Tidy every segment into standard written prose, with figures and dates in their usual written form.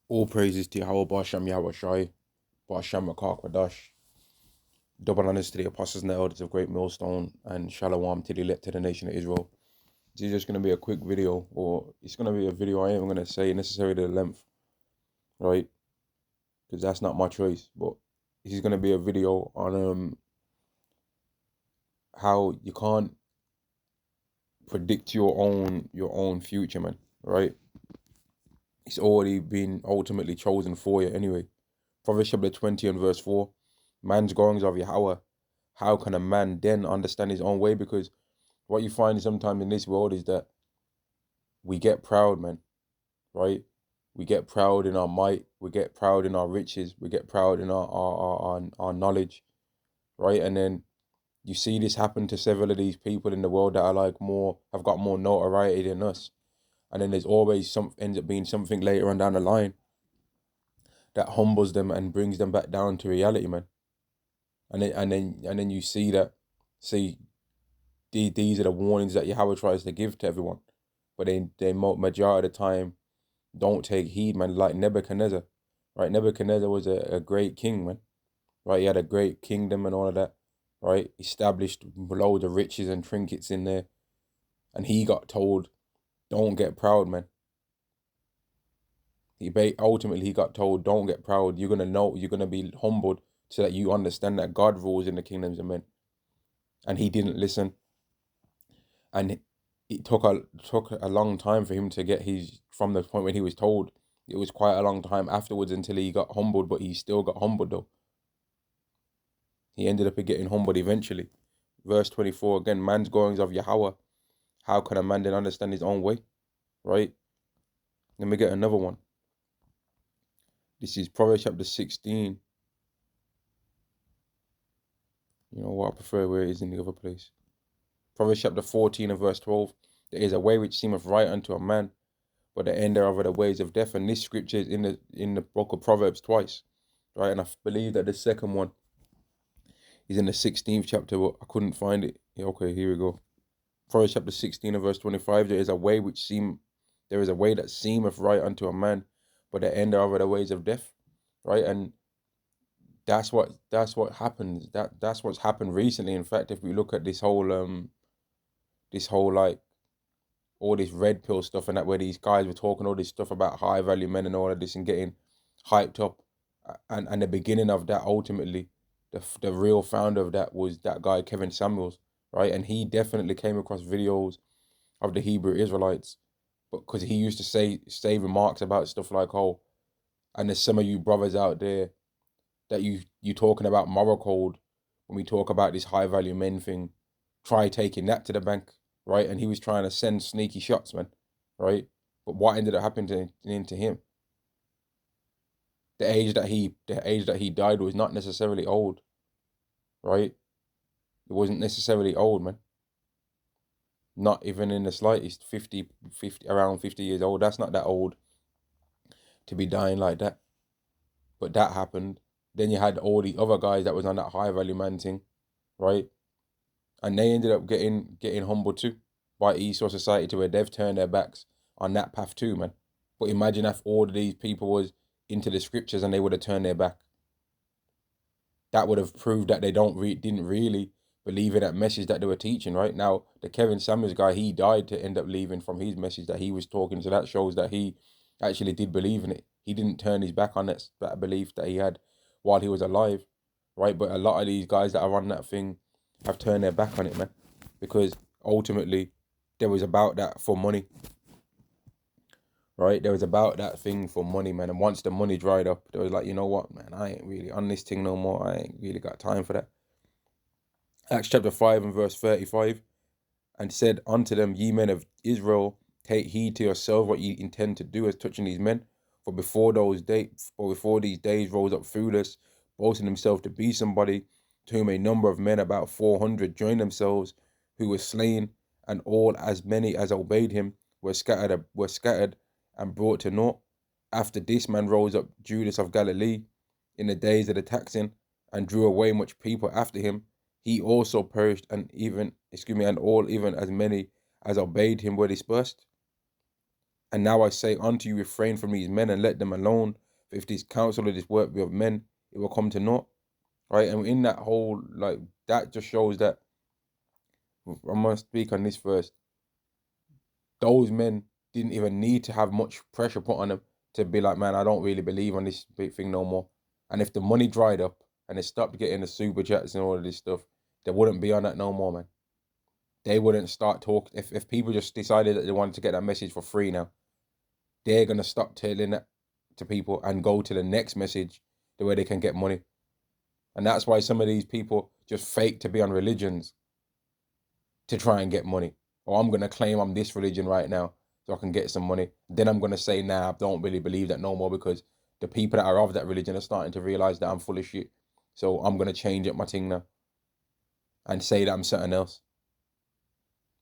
All praises to Yahweh Basham Yahweh Shai, Basham Makar Kwadash. Double honors to the apostles and the elders of Great Millstone, and Shalom to the elect of the nation of Israel. This is just going to be a quick video, or it's going to be a video I ain't even going to say necessarily the length, right? Because that's not my choice. But this is going to be a video on how you can't predict your own future, man, right? It's already been ultimately chosen for you anyway. Proverbs chapter 20 and verse 4. Man's goings of Yahweh. How can a man then understand his own way? Because what you find sometimes in this world is that we get proud, man, right? We get proud in our might. We get proud in our riches. We get proud in our knowledge, right? And then you see this happen to several of these people in the world that are like have got more notoriety than us. And then there's always ends up being something later on down the line that humbles them and brings them back down to reality, man. And then you see these are the warnings that Yahweh tries to give to everyone, but they majority of the time don't take heed, man. Like Nebuchadnezzar, right? Nebuchadnezzar was a great king, man. Right, he had a great kingdom and all of that, right? Established loads of riches and trinkets in there, and he got told, "Don't get proud, man." Ultimately he got told, "Don't get proud. You're gonna be humbled so that you understand that God rules in the kingdoms of men." And he didn't listen, and it took a long time for him to get his from the point when he was told. It was quite a long time afterwards until he got humbled, but he still got humbled though. He ended up getting humbled eventually. Verse 24 again, man's goings of Yahweh. How can a man then understand his own way? Right? Let me get another one. This is Proverbs chapter 16. You know what? I prefer where it is in the other place. Proverbs chapter 14 and verse 12. There is a way which seemeth right unto a man, but the end thereof are the ways of death. And this scripture is in the book of Proverbs twice. Right? And I believe that the second one is in the 16th chapter, but I couldn't find it. Yeah, okay, here we go. Proverbs chapter 16 and verse 25. There is a way that seemeth right unto a man, but the end thereof are the ways of death. Right? And that's what happens. That's what's happened recently. In fact, if we look at this whole like all this red pill stuff and that, where these guys were talking all this stuff about high value men and all of this and getting hyped up, and the beginning of that, ultimately the real founder of that was that guy Kevin Samuels, right? And he definitely came across videos of the Hebrew Israelites, but because he used to say remarks about stuff like, oh, and there's some of you brothers out there that you talking about moral code when we talk about this high value men thing, try taking that to the bank, right? And he was trying to send sneaky shots, man, right? But what ended up happening to him? The age that he died was not necessarily old, right? It wasn't necessarily old, man. Not even in the slightest. 50, around 50 years old. That's not that old to be dying like that. But that happened. Then you had all the other guys that was on that high value man thing, right? And they ended up getting humbled too by Esau society, to where they've turned their backs on that path too, man. But imagine if all of these people was into the scriptures and they would have turned their back. That would have proved that they didn't really believe in that message that they were teaching, right? Now, the Kevin Samuels guy, he died to end up leaving from his message that he was talking, so that shows that he actually did believe in it. He didn't turn his back on that belief that he had while he was alive, right? But a lot of these guys that are on that thing have turned their back on it, man, because ultimately there was about that for money, right? There was about that thing for money, man. And once the money dried up, there was like, you know what, man, I ain't really on this thing no more. I ain't really got time for that. Acts chapter 5 and verse 35, and said unto them, ye men of Israel, take heed to yourselves what ye intend to do as touching these men. For before these days rose up foolish, boasting themselves to be somebody, to whom a number of men, about 400, joined themselves, who were slain, and all as many as obeyed him were scattered and brought to naught. After this man rose up Judas of Galilee in the days of the taxing, and drew away much people after him. He also perished, and all, even as many as obeyed him, were dispersed. And now I say unto you, refrain from these men and let them alone. For if this counsel of this work be of men, it will come to naught. Right? And in that whole, like, that just shows that, I'm going to speak on this first. Those men didn't even need to have much pressure put on them to be like, man, I don't really believe on this big thing no more. And if the money dried up and they stopped getting the super chats and all of this stuff, they wouldn't be on that no more, man. They wouldn't start talking. If people just decided that they wanted to get that message for free now, they're going to stop telling that to people and go to the next message the way they can get money. And that's why some of these people just fake to be on religions to try and get money. Or I'm going to claim I'm this religion right now so I can get some money. Then I'm going to say, nah, I don't really believe that no more, because the people that are of that religion are starting to realize that I'm full of shit. So I'm going to change up my thing now and say that I'm something else.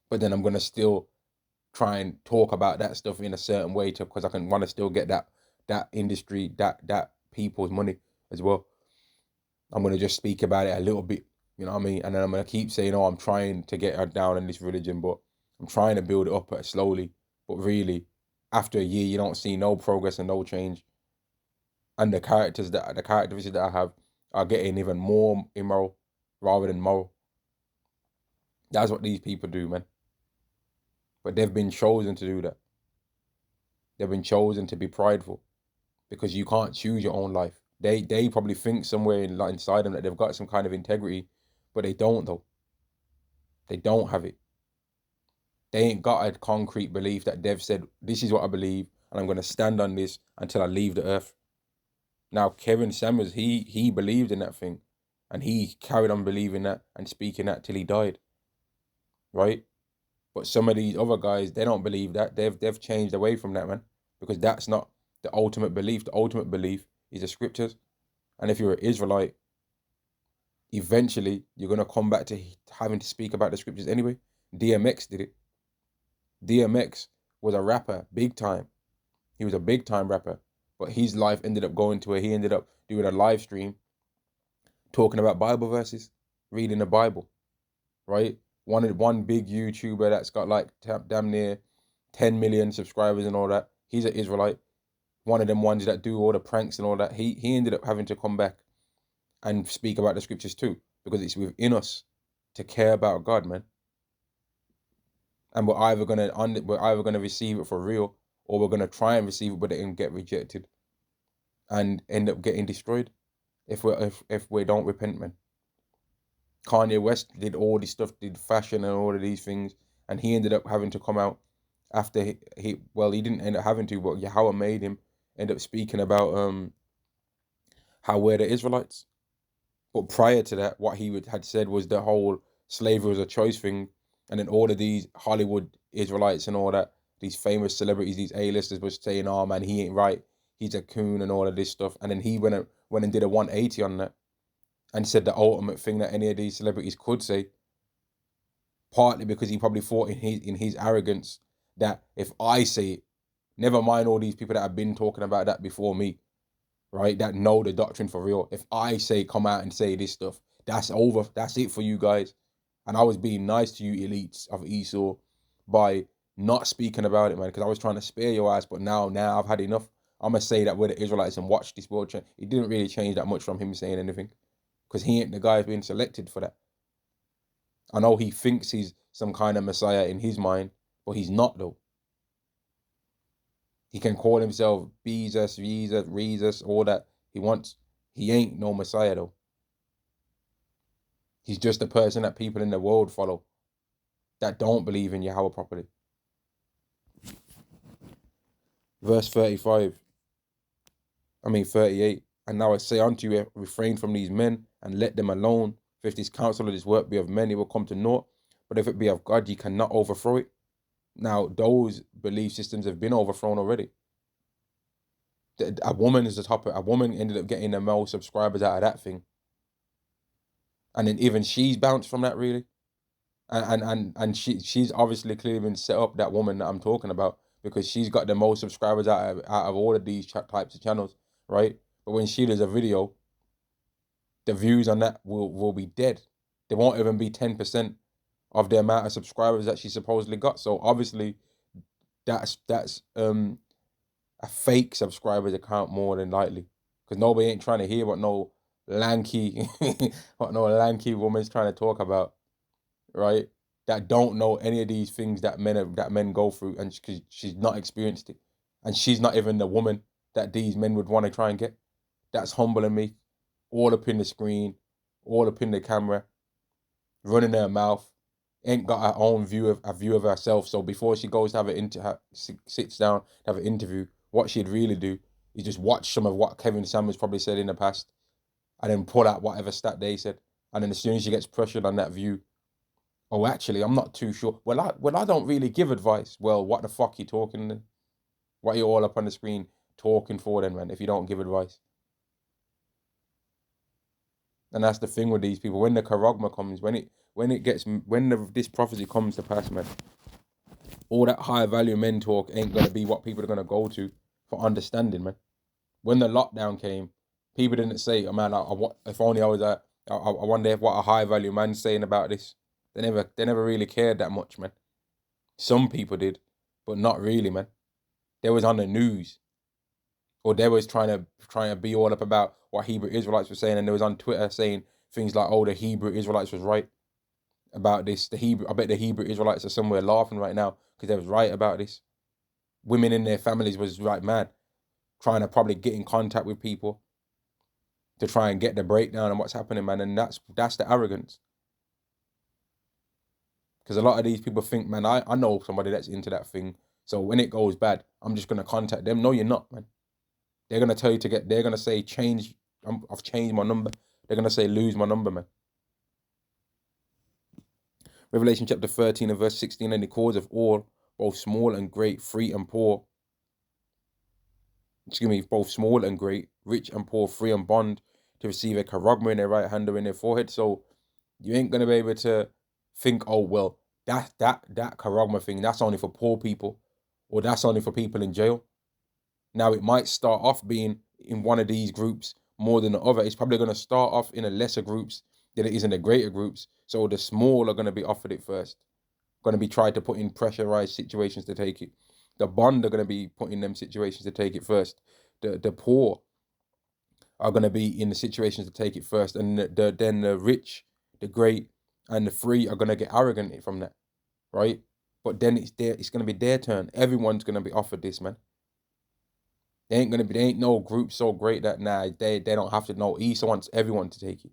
But then I'm going to still try and talk about that stuff in a certain way because I can want to still get that industry, that people's money as well. I'm going to just speak about it a little bit, you know what I mean? And then I'm going to keep saying, oh, I'm trying to get her down in this religion, but I'm trying to build it up slowly. But really, after a year, you don't see no progress and no change. And the characteristics that I have are getting even more immoral rather than moral. That's what these people do, man. But they've been chosen to do that. They've been chosen to be prideful because you can't choose your own life. They probably think somewhere inside them that they've got some kind of integrity, but they don't though. They don't have it. They ain't got a concrete belief that they've said, this is what I believe, and I'm going to stand on this until I leave the earth. Now, Kevin Samuels, he believed in that thing, and he carried on believing that and speaking that till he died, right? But some of these other guys, they don't believe that. They've changed away from that, man, because that's not the ultimate belief. The ultimate belief is the scriptures. And if you're an Israelite, eventually you're going to come back to having to speak about the scriptures anyway. DMX did it. DMX was a rapper, big time. He was a big time rapper, but his life ended up going to where he ended up doing a live stream talking about Bible verses, reading the Bible, right? One big YouTuber that's got like damn near 10 million subscribers and all that. He's an Israelite. One of them ones that do all the pranks and all that. He ended up having to come back and speak about the scriptures too, because it's within us to care about God, man. And we're either gonna receive it for real, or we're gonna try and receive it, but it get rejected and end up getting destroyed if we don't repent, man. Kanye West did all this stuff, did fashion and all of these things, and he ended up having to come out after he didn't end up having to, but Yahweh made him end up speaking about how we're the Israelites. But prior to that, what he had said was the whole slavery was a choice thing, and then all of these Hollywood Israelites and all that, these famous celebrities, these A-listers were saying, oh man, he ain't right, he's a coon and all of this stuff. And then he went and did a 180 on that and said the ultimate thing that any of these celebrities could say, partly because he probably thought in his arrogance that if I say it, never mind all these people that have been talking about that before me, right, that know the doctrine for real. If I say, come out and say this stuff, that's over. That's it for you guys. And I was being nice to you elites of Esau by not speaking about it, man, because I was trying to spare your ass. But now I've had enough. I'm going to say that we're the Israelites and watch this world change. It didn't really change that much from him saying anything, because he ain't the guy being selected for that. I know he thinks he's some kind of Messiah in his mind, but he's not though. He can call himself Jesus, Jesus, all that he wants. He ain't no Messiah though. He's just a person that people in the world follow that don't believe in Yahweh properly. Verse 38. And now I say unto you, refrain from these men and let them alone. For if this counsel of this work be of men, it will come to naught. But if it be of God, ye cannot overthrow it. Now, those belief systems have been overthrown already. A woman is the topic. A woman ended up getting the most subscribers out of that thing. And then even she's bounced from that, really. And she's obviously clearly been set up, that woman that I'm talking about, because she's got the most subscribers out of all of these types of channels, right? But when she does a video, the views on that will be dead. They won't even be 10% of the amount of subscribers that she supposedly got. So obviously that's a fake subscriber's account more than likely, because nobody ain't trying to hear what no lanky woman's trying to talk about, right? That don't know any of these things that men go through, and because she's not experienced it, and she's not even the woman that these men would want to try and get. That's humbling me. All up in the screen, all up in the camera, running her mouth, ain't got her own view of herself. So before she goes to have sits down to have an interview, what she'd really do is just watch some of what Kevin Samuels probably said in the past, and then pull out whatever stat they said. And then as soon as she gets pressured on that view, oh, actually, I'm not too sure. Well, I don't really give advice. Well, what the fuck you talking then? What are you all up on the screen talking for then, man, if you don't give advice? And that's the thing with these people. When the charagma comes, when this prophecy comes to pass, man, all that high value men talk ain't gonna be what people are gonna go to for understanding, man. When the lockdown came, people didn't say, "Oh man, if only I was I wonder if what a high value man's saying about this." They never really cared that much, man. Some people did, but not really, man. They was on the news, or they was trying to be all up about what Hebrew Israelites were saying, and they was on Twitter saying things like, "Oh, the Hebrew Israelites was right about this." I bet the Hebrew Israelites are somewhere laughing right now because they was right about this. Women in their families was right mad, trying to probably get in contact with people to try and get the breakdown on what's happening, man. And that's the arrogance. Because a lot of these people think, man, I know somebody that's into that thing, so when it goes bad, I'm just gonna contact them. No, you're not, man. They're gonna tell you they're gonna say change. I've changed my number. They're gonna say lose my number, man. Revelation chapter 13 and verse 16, and the cause of all, both small and great, free and poor. Excuse me, both small and great, rich and poor, free and bond, to receive a charagma in their right hand or in their forehead. So you ain't gonna be able to think, oh well, that charagma thing, that's only for poor people, or that's only for people in jail. Now it might start off being in one of these groups more than the other. It's probably gonna start off in the lesser groups than it is in the greater groups. So the small are gonna be offered it first, gonna be tried to put in pressurized situations to take it. The bond are gonna be put in them situations to take it first. The poor are gonna be in the situations to take it first, and then the rich, the great, and the free are gonna get arrogant from that, right? But then it's gonna be their turn. Everyone's gonna be offered this, man. There ain't no group so great that they don't have to know. Esau wants everyone to take it.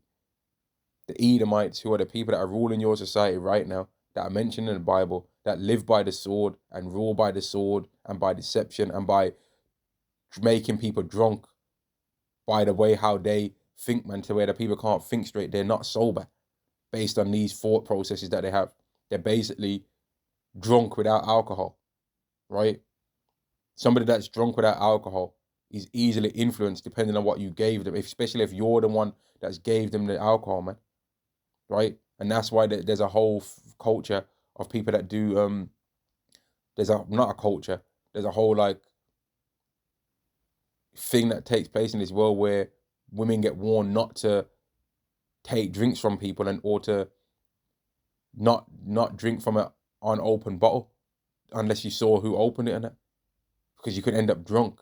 The Edomites, who are the people that are ruling your society right now, that are mentioned in the Bible, that live by the sword and rule by the sword and by deception and by making people drunk by the way how they think, man, to where the people can't think straight. They're not sober based on these thought processes that they have. They're basically drunk without alcohol, right? Somebody that's drunk without alcohol is easily influenced depending on what you gave them, especially if you're the one that's gave them the alcohol, man, right? And that's why there's a whole culture of people that do, not a culture, there's a whole like thing that takes place in this world where women get warned not to take drinks from people, and or to not drink from an unopened bottle unless you saw who opened it, and that, because you could end up drunk.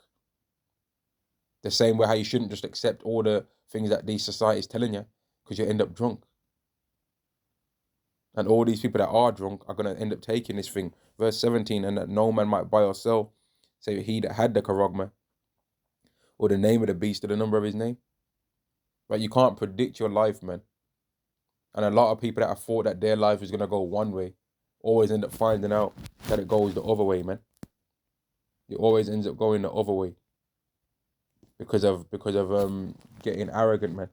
The same way how you shouldn't just accept all the things that these societies telling you, because you end up drunk. And all these people that are drunk are going to end up taking this thing. Verse 17, and that no man might buy or sell, save he that had the charagma, or the name of the beast, or the number of his name. Right? You can't predict your life, man. And a lot of people that have thought that their life is going to go one way always end up finding out that it goes the other way, man. It always ends up going the other way because of getting arrogant, man.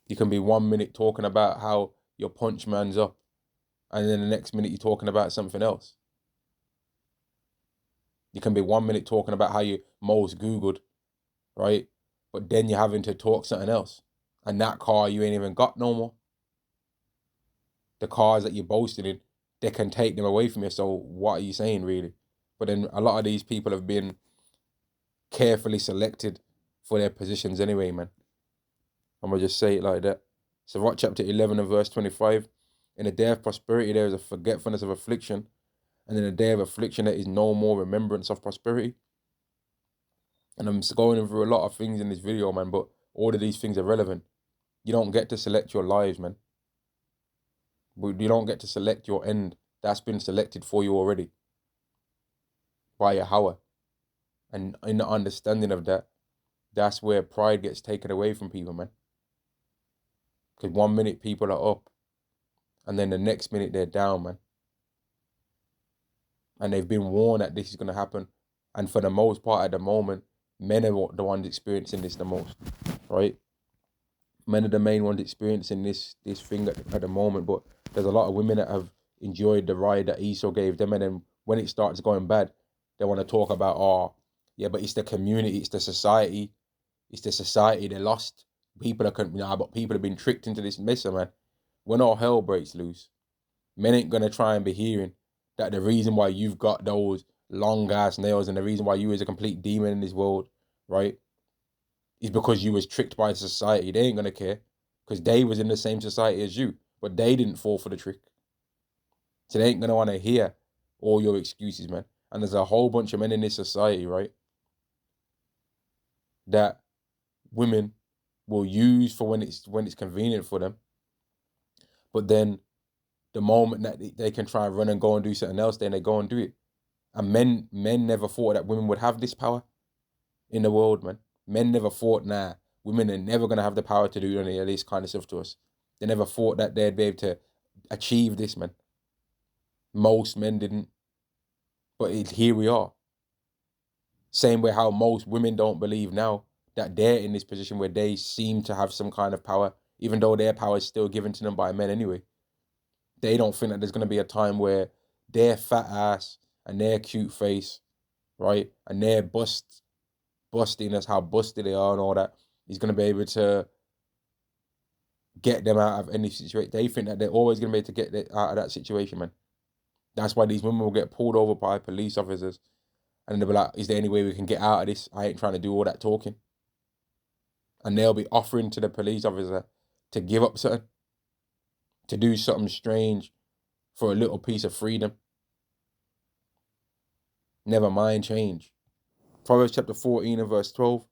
You can be 1 minute talking about how your punch man's up, and then the next minute you're talking about something else. You can be 1 minute talking about how you most Googled, right? But then you're having to talk something else. And that car you ain't even got no more. The cars that you're boasting in, they can take them away from you. So what are you saying, really? But then a lot of these people have been carefully selected for their positions anyway, man. I'm going to just say it like that. So what chapter 11 and verse 25? In the day of prosperity, there is a forgetfulness of affliction, And in a day of affliction, there is no more remembrance of prosperity. And I'm going through a lot of things in this video, man, but all of these things are relevant. You don't get to select your lives, man. But you don't get to select your end. That's been selected for you already by Yahweh. And in the understanding of that, that's where pride gets taken away from people, man. Because 1 minute people are up, and then the next minute they're down, man. And they've been warned that this is going to happen. And for the most part at the moment, men are the ones experiencing this the most, right? Men are the main ones experiencing this thing at the moment. But there's a lot of women that have enjoyed the ride that Esau gave them. And then when it starts going bad, they want to talk about, oh, yeah, but it's the community, it's the society. It's the society, they lost. But people have been tricked into this mess, man. When all hell breaks loose, men ain't going to try and be hearing that the reason why you've got those long ass nails and the reason why you is a complete demon in this world, right, is because you was tricked by society. They ain't going to care because they was in the same society as you, but they didn't fall for the trick. So they ain't going to want to hear all your excuses, man. And there's a whole bunch of men in this society, right, that women will use for when it's convenient for them. But then the moment that they can try and run and go and do something else, then they go and do it. And men never thought that women would have this power in the world, man. Men never thought, nah, women are never going to have the power to do any of this kind of stuff to us. They never thought that they'd be able to achieve this, man. Most men didn't. But here we are. Same way how most women don't believe now that they're in this position where they seem to have some kind of power, even though their power is still given to them by men anyway. They don't think that there's going to be a time where their fat ass and their cute face, right, and their bustiness, how busted they are and all that, is going to be able to get them out of any situation. They think that they're always going to be able to get out of that situation, man. That's why these women will get pulled over by police officers and they'll be like, is there any way we can get out of this? I ain't trying to do all that talking. And they'll be offering to the police officer to give up something, to do something strange for a little piece of freedom. Never mind change. Proverbs chapter 14 and verse 12.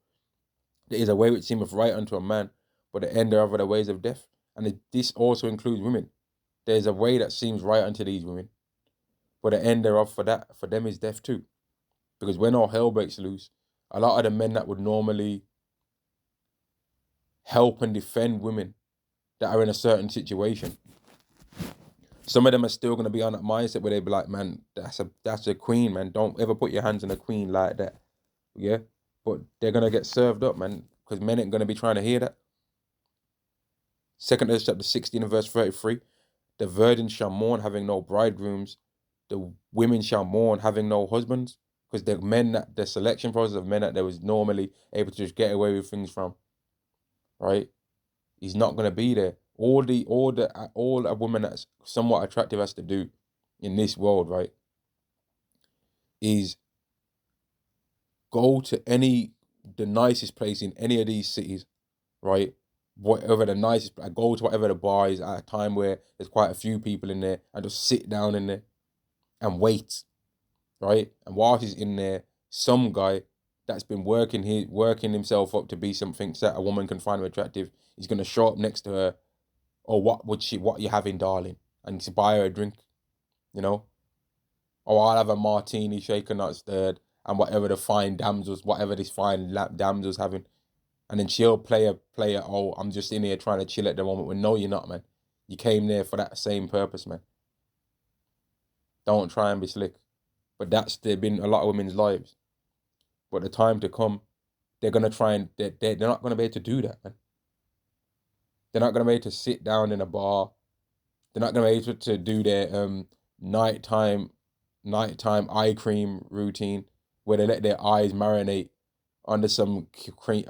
There is a way which seemeth right unto a man, but the end thereof are the ways of death. And this also includes women. There is a way that seems right unto these women, but the end thereof for them is death too. Because when all hell breaks loose, a lot of the men that would normally help and defend women that are in a certain situation, some of them are still going to be on that mindset where they be like, man, that's a queen, man. Don't ever put your hands on a queen like that. Yeah? But they're going to get served up, man, because men ain't going to be trying to hear that. 2 Ezra chapter 16 and verse 33. The virgins shall mourn, having no bridegrooms. The women shall mourn, having no husbands. Because the selection process of men that they was normally able to just get away with things from, right? He's not going to be there. All a woman that's somewhat attractive has to do in this world, right, is go to the nicest place in any of these cities, right? Whatever the nicest, go to whatever the bar is at a time where there's quite a few people in there and just sit down in there and wait, right? And while he's in there, some guy that's been working himself up to be something that a woman can find him attractive, he's going to show up next to her. Or what you having, darling? And to buy her a drink, you know? Or I'll have a martini, shaken, not stirred, and whatever this fine damsel's having. And then she'll play a, oh, I'm just in here trying to chill at the moment. Well, no, you're not, man. You came there for that same purpose, man. Don't try and be slick. But that's been a lot of women's lives. But the time to come, they're going to try and, they're not going to be able to do that, man. They're not going to be able to sit down in a bar. They're not going to be able to do their nighttime eye cream routine where they let their eyes marinate under some cream,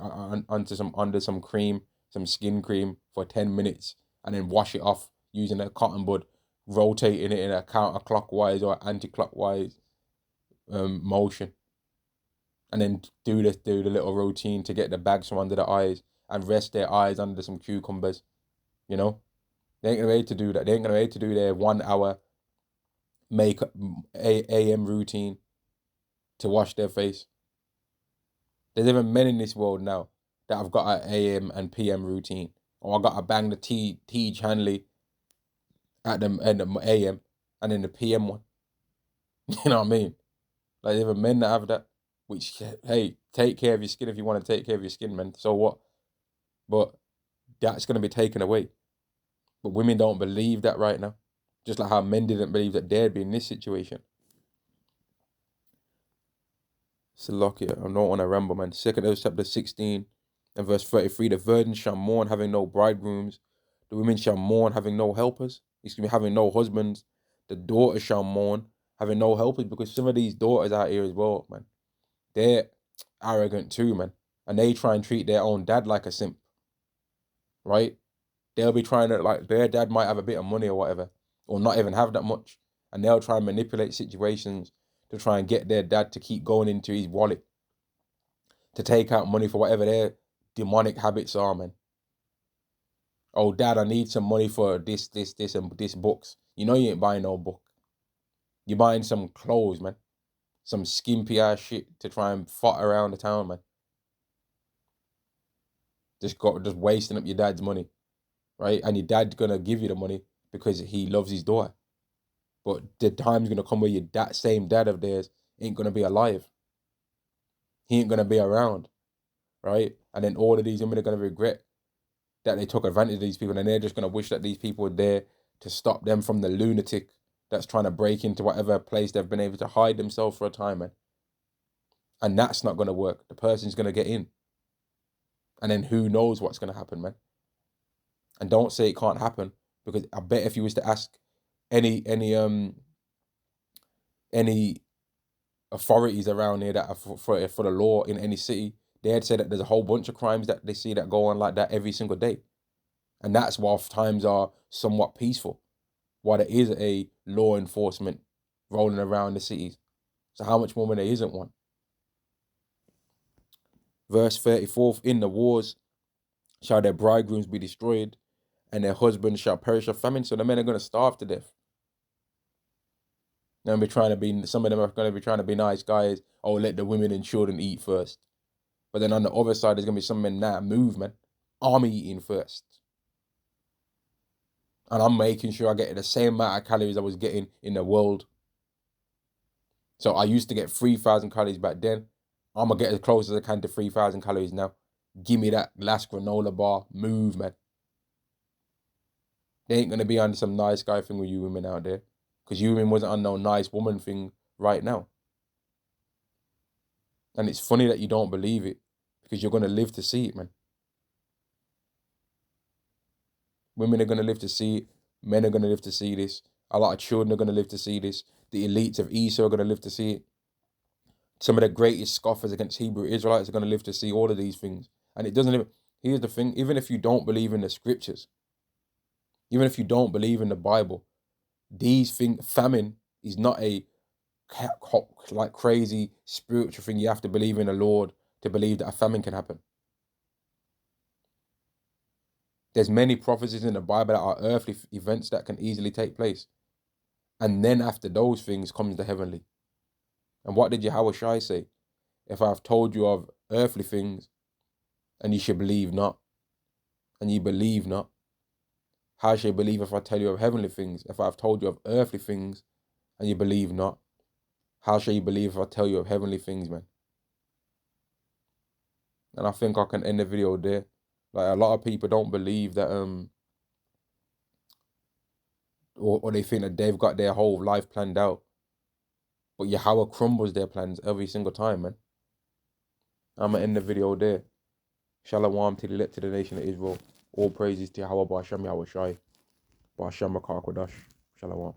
some skin cream for 10 minutes and then wash it off using a cotton bud, rotating it in a counterclockwise or anti-clockwise motion, and then do the little routine to get the bags from under the eyes and rest their eyes under some cucumbers, you know? They ain't gonna be able to do that. They ain't gonna be able to do their 1 hour make AM routine to wash their face. There's even men in this world now that have got an AM and PM routine. Or I got to bang the T Chanley at the AM and then the PM one. You know what I mean? Like, even men that have that, which, hey, take care of your skin if you want to take care of your skin, man. So what? But that's going to be taken away. But women don't believe that right now. Just like how men didn't believe that they'd be in this situation. So look here, I don't want to ramble, man. 2nd Ezra chapter 16 and verse 33. The virgins shall mourn, having no bridegrooms. The women shall mourn, having no helpers. Excuse me, having no husbands. The daughters shall mourn, having no helpers. Because some of these daughters out here as well, man, they're arrogant too, man. And they try and treat their own dad like a simp. Right? They'll be trying to, like, their dad might have a bit of money or whatever, or not even have that much. And they'll try and manipulate situations to try and get their dad to keep going into his wallet, to take out money for whatever their demonic habits are, man. Oh, dad, I need some money for this, and this books. You know you ain't buying no book. You're buying some clothes, man. Some skimpy ass shit to try and fart around the town, man. Just wasting up your dad's money, right? And your dad's gonna give you the money because he loves his daughter. But the time's gonna come where that same dad of theirs ain't gonna be alive. He ain't gonna be around, right? And then all of these women are gonna regret that they took advantage of these people, and they're just gonna wish that these people were there to stop them from the lunatic that's trying to break into whatever place they've been able to hide themselves for a time, man. And that's not gonna work. The person's gonna get in. And then who knows what's gonna happen, man. And don't say it can't happen, because I bet if you was to ask any authorities around here that are for the law in any city, they'd say that there's a whole bunch of crimes that they see that go on like that every single day. And that's why times are somewhat peaceful, while there is a law enforcement rolling around the cities. So how much more when there isn't one? Verse 34, in the wars shall their bridegrooms be destroyed, and their husbands shall perish of famine. So the men are going to starve to death. Some of them are going to be trying to be nice guys. Oh, let the women and children eat first. But then on the other side, there's going to be some men that move, man. I'm eating first. And I'm making sure I get the same amount of calories I was getting in the world. So I used to get 3,000 calories back then. I'm going to get as close as I can to 3,000 calories now. Give me that last granola bar. Move, man. They ain't going to be on some nice guy thing with you women out there. Because you women wasn't on no nice woman thing right now. And it's funny that you don't believe it, because you're going to live to see it, man. Women are going to live to see it. Men are going to live to see this. A lot of children are going to live to see this. The elites of Esau are going to live to see it. Some of the greatest scoffers against Hebrew Israelites are going to live to see all of these things. And it doesn't even... Here's the thing. Even if you don't believe in the scriptures, even if you don't believe in the Bible, these things... Famine is not a like crazy spiritual thing. You have to believe in the Lord to believe that a famine can happen. There's many prophecies in the Bible that are earthly events that can easily take place. And then after those things comes the heavenly. And what did Yahweh Shai say? If I have told you of earthly things, and you should believe not, and you believe not, how shall you believe if I tell you of heavenly things? If I have told you of earthly things, and you believe not, how shall you believe if I tell you of heavenly things, man? And I think I can end the video there. Like, a lot of people don't believe that, or they think that they've got their whole life planned out. But Yahweh crumbles their plans every single time, man. I'm going to end the video there. Shalom to the nation of Israel. All praises to Yahweh Ba'Shem Yahweh Shai. Ba'Shem Rakar Kodash. Shalom.